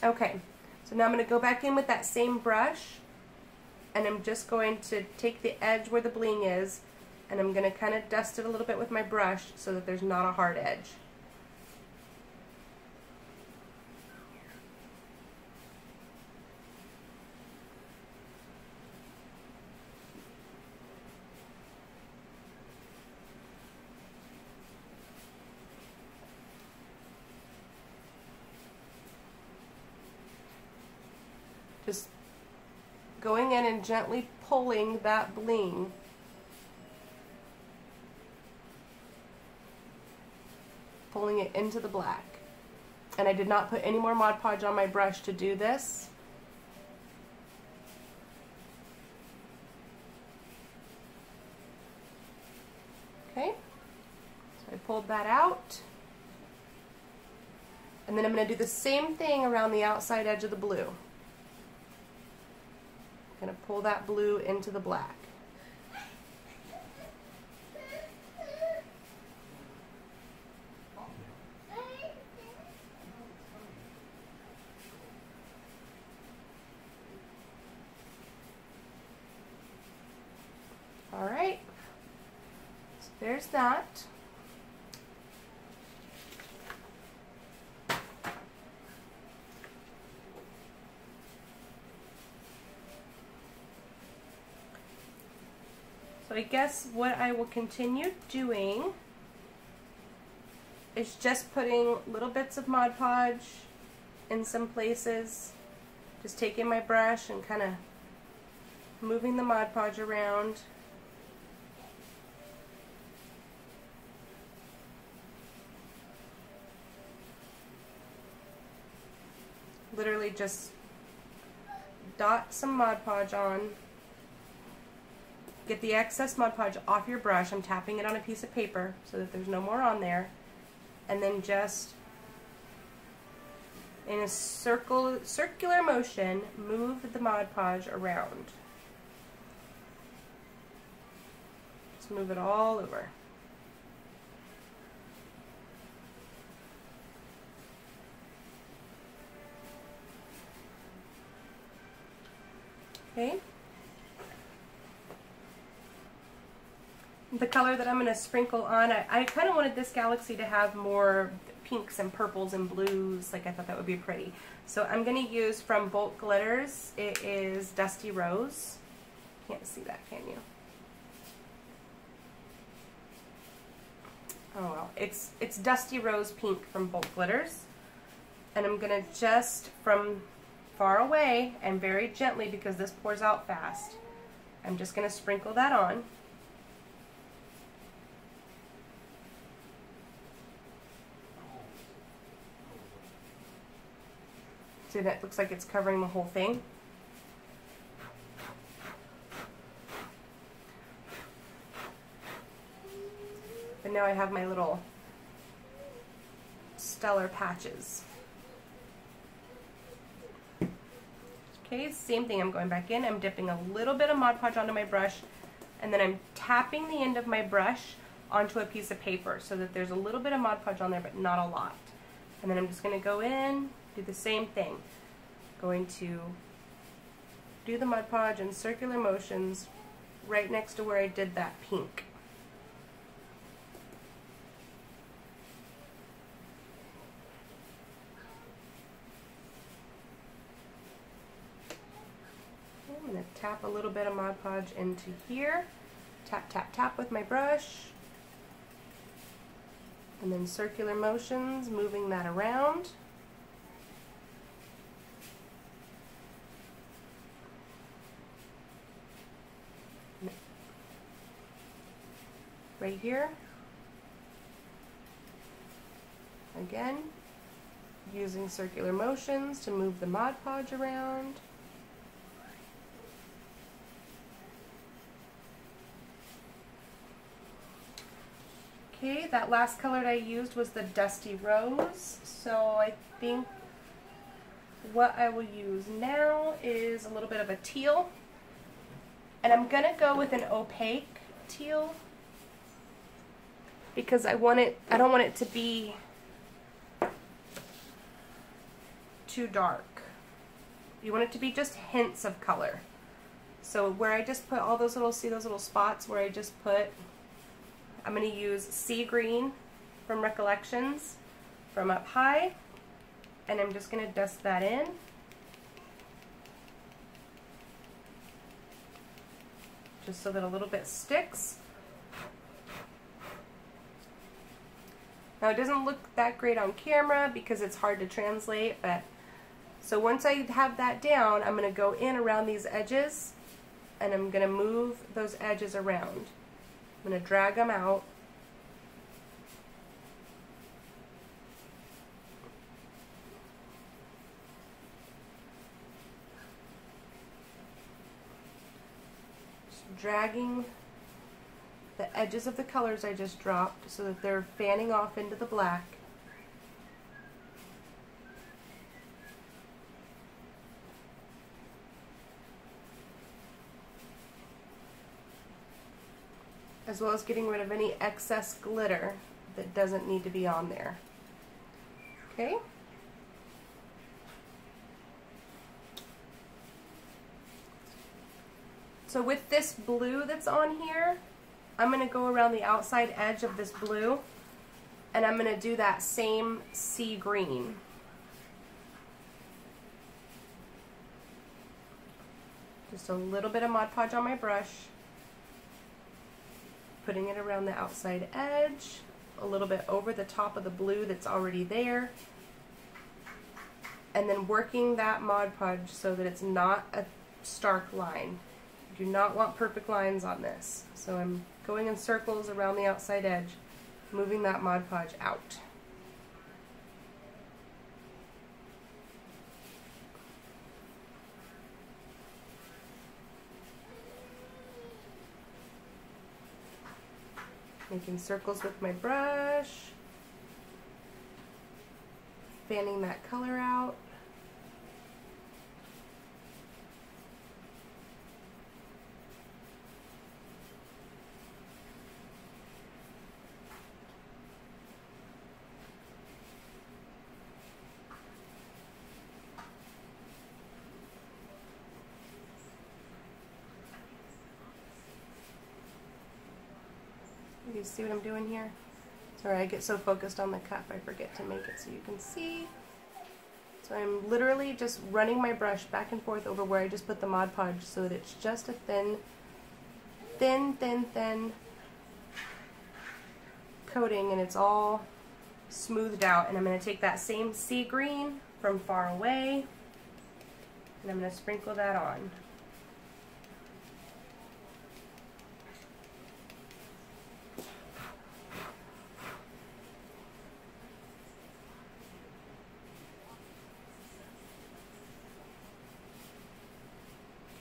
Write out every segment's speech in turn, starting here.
Okay, so now I'm going to go back in with that same brush, and I'm just going to take the edge where the bling is, and I'm going to kind of dust it a little bit with my brush so that there's not a hard edge. Just going in and gently pulling that bling. Pulling it into the black. And I did not put any more Mod Podge on my brush to do this. Okay, so I pulled that out. And then I'm going to do the same thing around the outside edge of the blue. I'm going to pull that blue into the black. All right, so there's that. So I guess what I will continue doing is just putting little bits of Mod Podge in some places. Just taking my brush and kind of moving the Mod Podge around. Literally just dot some Mod Podge on. Get the excess Mod Podge off your brush. I'm tapping it on a piece of paper so that there's no more on there. And then just, in a circular motion, move the Mod Podge around. Just move it all over. Okay. The color that I'm going to sprinkle on, I kind of wanted this galaxy to have more pinks and purples and blues. Like, I thought that would be pretty. So I'm going to use from Bulk Glitters. It is Dusty Rose. Can't see that, can you? Oh well. It's Dusty Rose Pink from Bulk Glitters. And I'm going to just, from far away and very gently, because this pours out fast, I'm just going to sprinkle that on. See, that looks like it's covering the whole thing. But now I have my little stellar patches. Okay, same thing. I'm going back in. I'm dipping a little bit of Mod Podge onto my brush, and then I'm tapping the end of my brush onto a piece of paper so that there's a little bit of Mod Podge on there, but not a lot. And then I'm just going to go in, do the same thing. Going to do the Mod Podge in circular motions right next to where I did that pink. I'm going to tap a little bit of Mod Podge into here. Tap, tap, tap with my brush. And then circular motions, moving that around. Right here. Again, using circular motions to move the Mod Podge around. Okay, that last color that I used was the Dusty Rose, so I think what I will use now is a little bit of a teal, and I'm going to go with an opaque teal because I don't want it to be too dark. You want it to be just hints of color. So where I just put all those little, see those little spots where I just put, I'm going to use sea green from Recollections from up high, and I'm just going to dust that in. Just so that a little bit sticks. Now it doesn't look that great on camera because it's hard to translate, but so once I have that down, I'm going to go in around these edges and I'm going to move those edges around. I'm going to drag them out. Just dragging the edges of the colors I just dropped so that they're fanning off into the black. As well as getting rid of any excess glitter that doesn't need to be on there. Okay? So with this blue that's on here, I'm going to go around the outside edge of this blue and I'm going to do that same sea green. Just a little bit of Mod Podge on my brush, putting it around the outside edge, a little bit over the top of the blue that's already there, and then working that Mod Podge so that it's not a stark line. You do not want perfect lines on this. So I'm going in circles around the outside edge, moving that Mod Podge out. Making circles with my brush, fanning that color out. You see what I'm doing here? Sorry, I get so focused on the cup I forget to make it so you can see. So I'm literally just running my brush back and forth over where I just put the Mod Podge so that it's just a thin coating and it's all smoothed out. And I'm going to take that same sea green from Far Away and I'm going to sprinkle that on.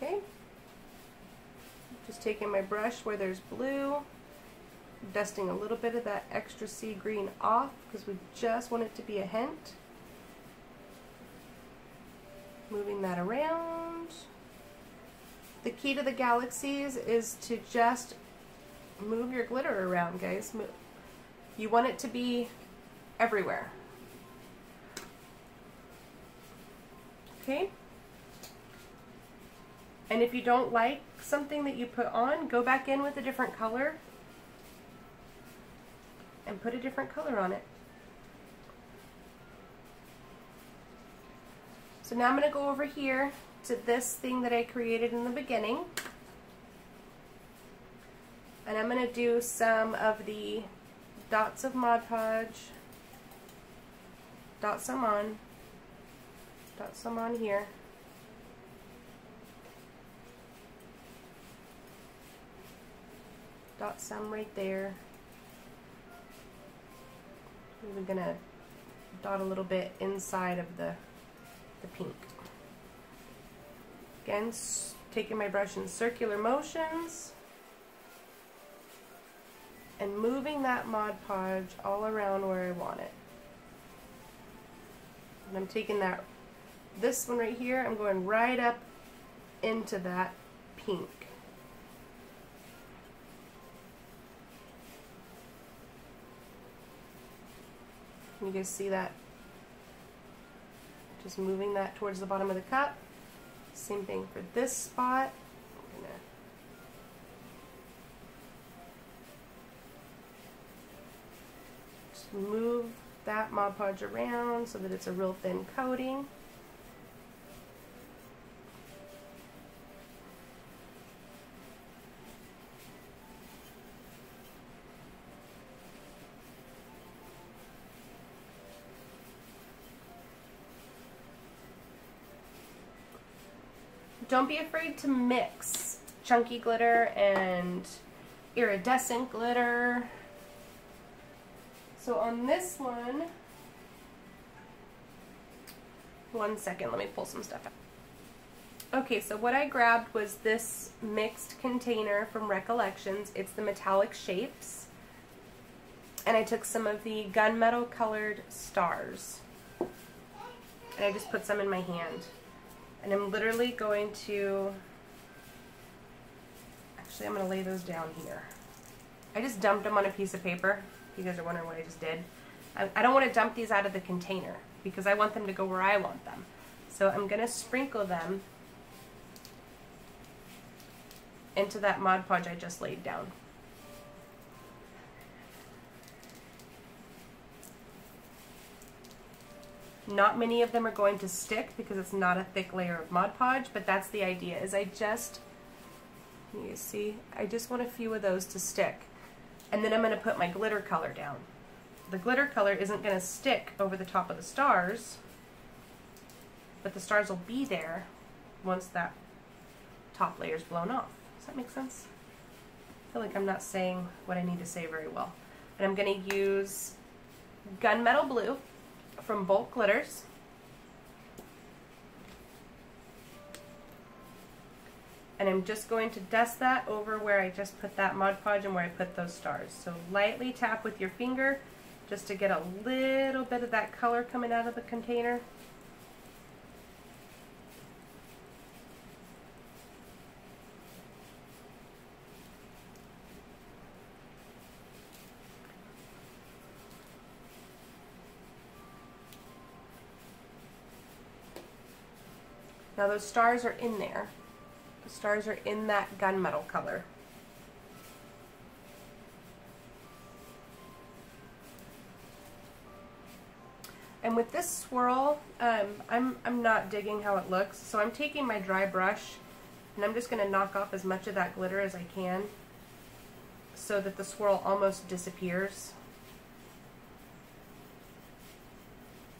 Okay, just taking my brush where there's blue, dusting a little bit of that extra sea green off because we just want it to be a hint. Moving that around. The key to the galaxies is to just move your glitter around, guys. You want it to be everywhere. Okay? And if you don't like something that you put on, go back in with a different color and put a different color on it. So now I'm going to go over here to this thing that I created in the beginning. And I'm going to do some of the dots of Mod Podge, dot some on here. Dot some right there. We're gonna dot a little bit inside of the pink. Again, taking my brush in circular motions and moving that Mod Podge all around where I want it. And I'm taking this one right here, I'm going right up into that pink. You guys see that? Just moving that towards the bottom of the cup. Same thing for this spot. I'm gonna just move that Mod Podge around so that it's a real thin coating. Don't be afraid to mix chunky glitter and iridescent glitter. So on this one second, let me pull some stuff out. Okay, so what I grabbed was this mixed container from Recollections. It's the metallic shapes. And I took some of the gunmetal colored stars. And I just put some in my hand. And I'm literally going to, actually I'm going to lay those down here. I just dumped them on a piece of paper. You guys are wondering what I just did. I don't want to dump these out of the container because I want them to go where I want them. So I'm going to sprinkle them into that Mod Podge I just laid down. Not many of them are going to stick because it's not a thick layer of Mod Podge, but that's the idea, is you see, I just want a few of those to stick. And then I'm going to put my glitter color down. The glitter color isn't going to stick over the top of the stars, but the stars will be there once that top layer is blown off. Does that make sense? I feel like I'm not saying what I need to say very well. And I'm going to use Gunmetal Blue from Bulk Glitters. And I'm just going to dust that over where I just put that Mod Podge and where I put those stars. So lightly tap with your finger just to get a little bit of that color coming out of the container. Now those stars are in there. The stars are in that gunmetal color. And with this swirl, I'm not digging how it looks, so I'm taking my dry brush and I'm just going to knock off as much of that glitter as I can so that the swirl almost disappears.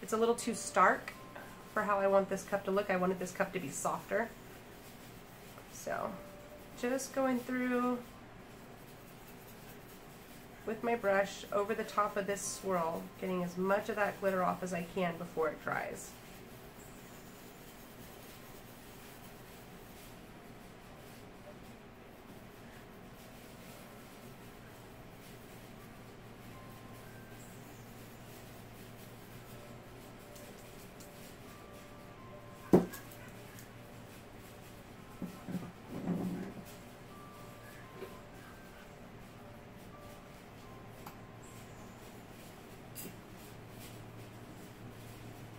It's a little too stark for how I want this cup to look. I wanted this cup to be softer. So just going through with my brush over the top of this swirl, getting as much of that glitter off as I can before it dries.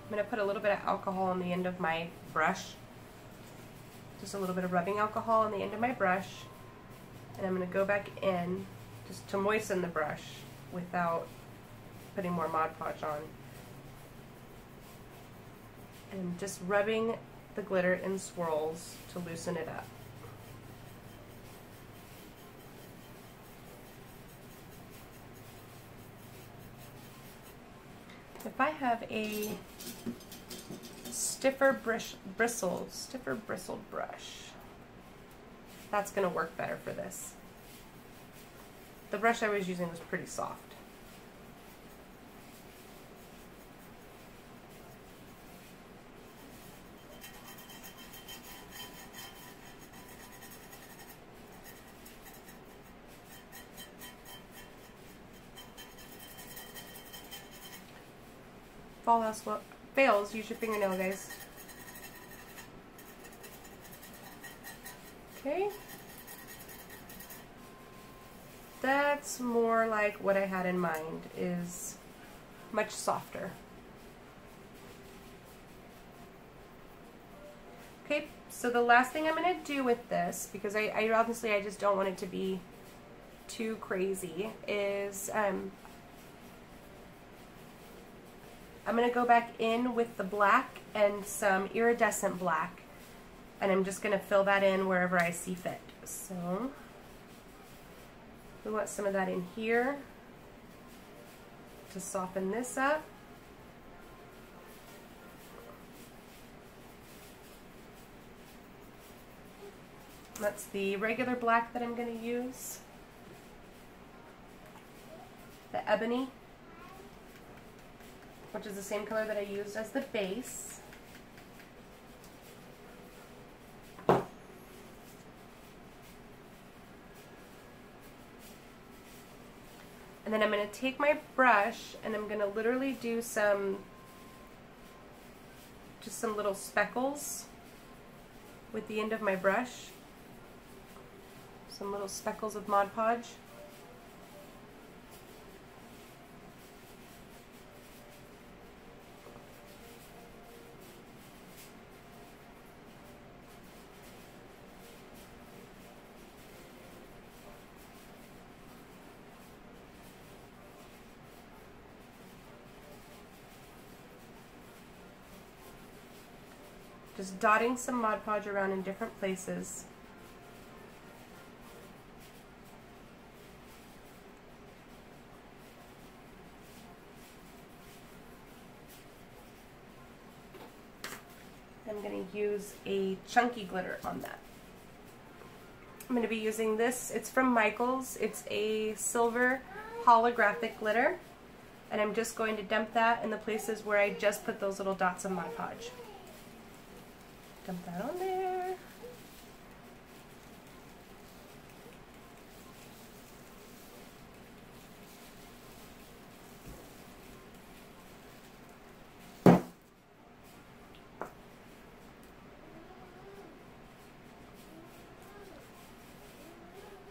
I'm going to put a little bit of alcohol on the end of my brush. Just a little bit of rubbing alcohol on the end of my brush. And I'm going to go back in just to moisten the brush without putting more Mod Podge on. And I'm just rubbing the glitter in swirls to loosen it up. If I have a stiffer bristled brush, that's going to work better for this. The brush I was using was pretty soft. If all else fails, use your fingernail, guys. Okay. That's more like what I had in mind, is much softer. Okay, so the last thing I'm going to do with this, because I obviously I just don't want it to be too crazy, is I'm going to go back in with the black and some iridescent black, and I'm just going to fill that in wherever I see fit. So we want some of that in here to soften this up. That's the regular black that I'm going to use. The ebony, which is the same color that I used as the base. And then I'm going to take my brush and I'm going to literally do just some little speckles with the end of my brush. Some little speckles of Mod Podge. Just dotting some Mod Podge around in different places. I'm going to use a chunky glitter on that. I'm going to be using this. It's from Michaels. It's a silver holographic glitter. And I'm just going to dump that in the places where I just put those little dots of Mod Podge. Dump that on there.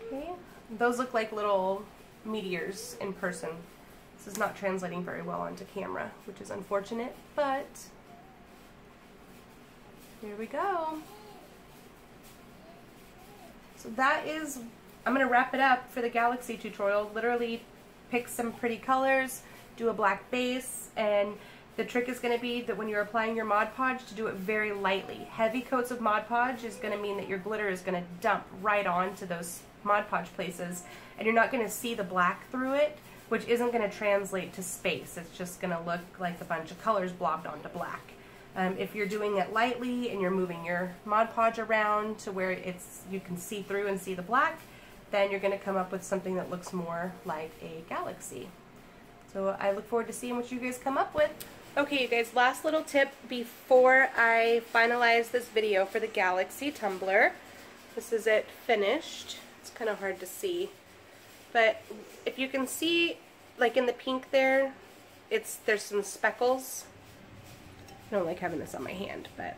Okay, those look like little meteors in person. This is not translating very well onto camera, which is unfortunate, but here we go. So that is, I'm going to wrap it up for the Galaxy tutorial. Literally pick some pretty colors, do a black base, and the trick is going to be that when you're applying your Mod Podge, to do it very lightly. Heavy coats of Mod Podge is going to mean that your glitter is going to dump right onto those Mod Podge places, and you're not going to see the black through it, which isn't going to translate to space. It's just going to look like a bunch of colors blobbed onto black. If you're doing it lightly and you're moving your Mod Podge around to where you can see through and see the black, then you're going to come up with something that looks more like a galaxy. So I look forward to seeing what you guys come up with. Okay, you guys, last little tip before I finalize this video for the Galaxy tumbler. This is it finished. It's kind of hard to see, but if you can see, like in the pink there, there's some speckles. I don't like having this on my hand, but,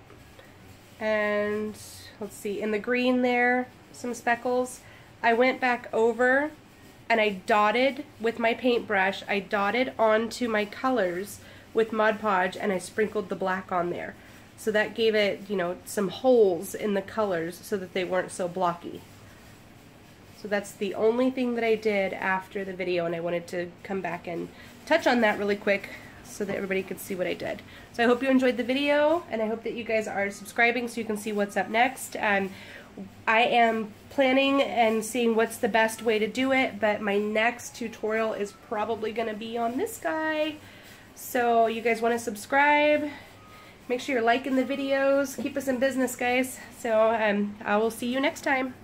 and let's see, in the green there, some speckles. I went back over and I dotted with my paintbrush, I dotted onto my colors with Mod Podge and I sprinkled the black on there. So that gave it, you know, some holes in the colors so that they weren't so blocky. So that's the only thing that I did after the video, and I wanted to come back and touch on that really quick so that everybody could see what I did. So I hope you enjoyed the video, and I hope that you guys are subscribing so you can see what's up next. I am planning and seeing what's the best way to do it, but my next tutorial is probably going to be on this guy. So you guys want to subscribe, make sure you're liking the videos, keep us in business, guys. So I will see you next time.